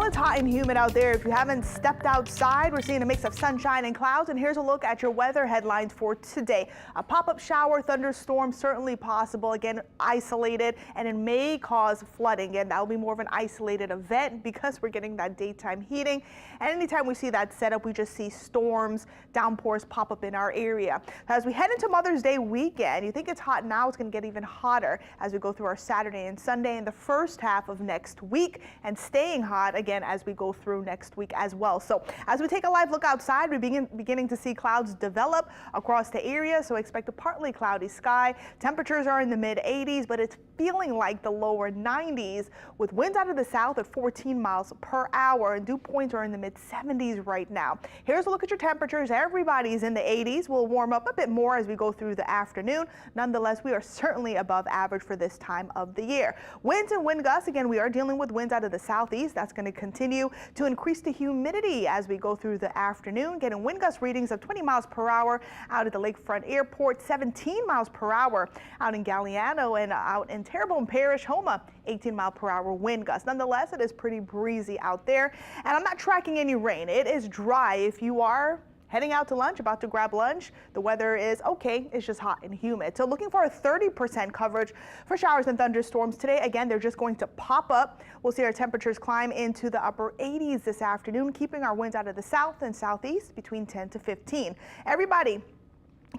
it's hot and humid out there. If you haven't stepped outside, we're seeing a mix of sunshine and clouds. And here's a look at your weather headlines for today. A pop-up shower, thunderstorm certainly possible. Again, isolated, and it may cause flooding. And that'll be more of an isolated event because we're getting that daytime heating. And anytime we see that setup, we just see storms, downpours pop up in our area. As we head into Mother's Day weekend, you think it's hot now, it's going to get even hotter as we go through our Saturday and Sunday in the first half of next week, and staying hot again as we go through next week as well. So as we take a live look outside, we're beginning to see clouds develop across the area. So expect a partly cloudy sky. Temperatures are in the mid 80s, but it's feeling like the lower 90s with winds out of the south at 14 miles per hour, and dew points are in the mid 70s right now. Here's a look at your temperatures. Everybody's in the 80s. We'll warm up a bit more as we go through the afternoon. Nonetheless, we are certainly above average for this time of the year. Winds and wind gusts, again, we are dealing with winds out of the southeast. That's going to continue to increase the humidity as we go through the afternoon, getting wind gust readings of 20 miles per hour out at the Lakefront Airport, 17 miles per hour out in Galliano, and out in Terrebonne Parish, Houma, 18 mile per hour wind gusts. Nonetheless, it is pretty breezy out there, and I'm not tracking any rain. It is dry. If you are heading out to lunch, about to grab lunch, the weather is okay. It's just hot and humid. So looking for a 30% coverage for showers and thunderstorms today. Again, they're just going to pop up. We'll see our temperatures climb into the upper 80s this afternoon, keeping our winds out of the south and southeast between 10 to 15. Everybody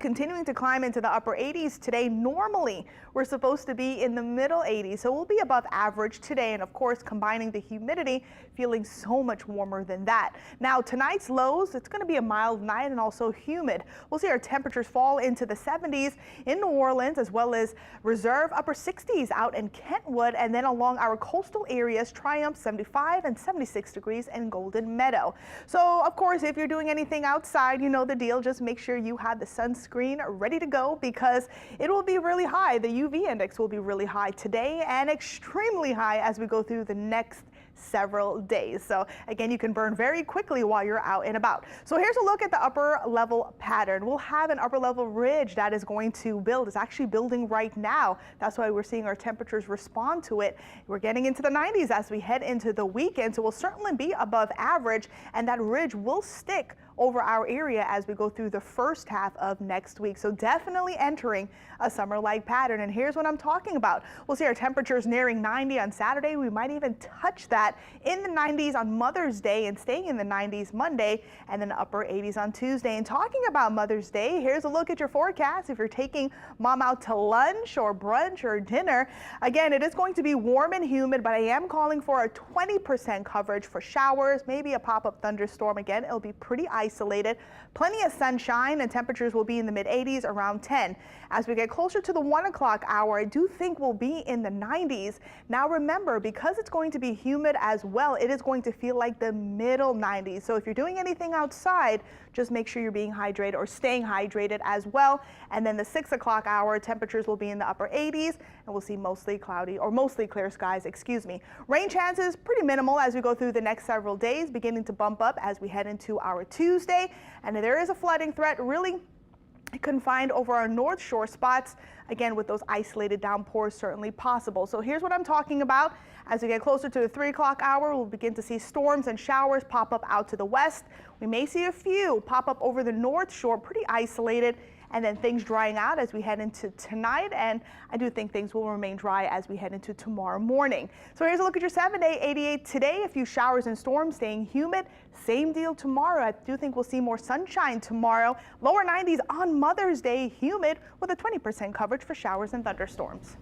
continuing to climb into the upper 80s today. Normally, we're supposed to be in the middle 80s, so we'll be above average today. And of course, combining the humidity, feeling so much warmer than that. Now, tonight's lows, it's going to be a mild night and also humid. We'll see our temperatures fall into the 70s in New Orleans, as well as reserve upper 60s out in Kentwood, and then along our coastal areas, Triumph 75 and 76 degrees in Golden Meadow. So, of course, if you're doing anything outside, you know the deal. Just make sure you have the sunscreen ready to go, because it will be really high. The UV index will be really high today and extremely high as we go through the next several days. So again, you can burn very quickly while you're out and about. So here's a look at the upper level pattern. We'll have an upper level ridge that is going to build. It's actually building right now. That's why we're seeing our temperatures respond to it. We're getting into the 90s as we head into the weekend, so we'll certainly be above average, and that ridge will stick over our area as we go through the first half of next week. So definitely entering a summer-like pattern. And here's what I'm talking about. We'll see our temperatures nearing 90 on Saturday. We might even touch that in the 90s on Mother's Day, and staying in the 90s Monday, and then upper 80s on Tuesday. And talking about Mother's Day, here's a look at your forecast. If you're taking mom out to lunch or brunch or dinner, again, it is going to be warm and humid, but I am calling for a 20% coverage for showers, maybe a pop-up thunderstorm. Again, it'll be pretty isolated. Plenty of sunshine, and temperatures will be in the mid 80s, around 10. As we get closer to the 1 o'clock hour, I do think we'll be in the 90s. Now remember, because it's going to be humid as well, it is going to feel like the middle 90s. So if you're doing anything outside, just make sure you're being hydrated or staying hydrated as well. And then the 6 o'clock hour, temperatures will be in the upper 80s, and we'll see mostly cloudy or mostly clear skies, excuse me. Rain chances pretty minimal as we go through the next several days, beginning to bump up as we head into our Tuesday. And there is a flooding threat really confined over our North Shore spots, again with those isolated downpours certainly possible. So here's what I'm talking about. As we get closer to the 3 o'clock hour, we'll begin to see storms and showers pop up out to the west. We may see a few pop up over the North Shore, pretty isolated, and then things drying out as we head into tonight. And I do think things will remain dry as we head into tomorrow morning. So here's a look at your 7-day, 88 today. A few showers and storms, staying humid. Same deal tomorrow. I do think we'll see more sunshine tomorrow. Lower 90s on Mother's Day, humid with a 20% coverage for showers and thunderstorms.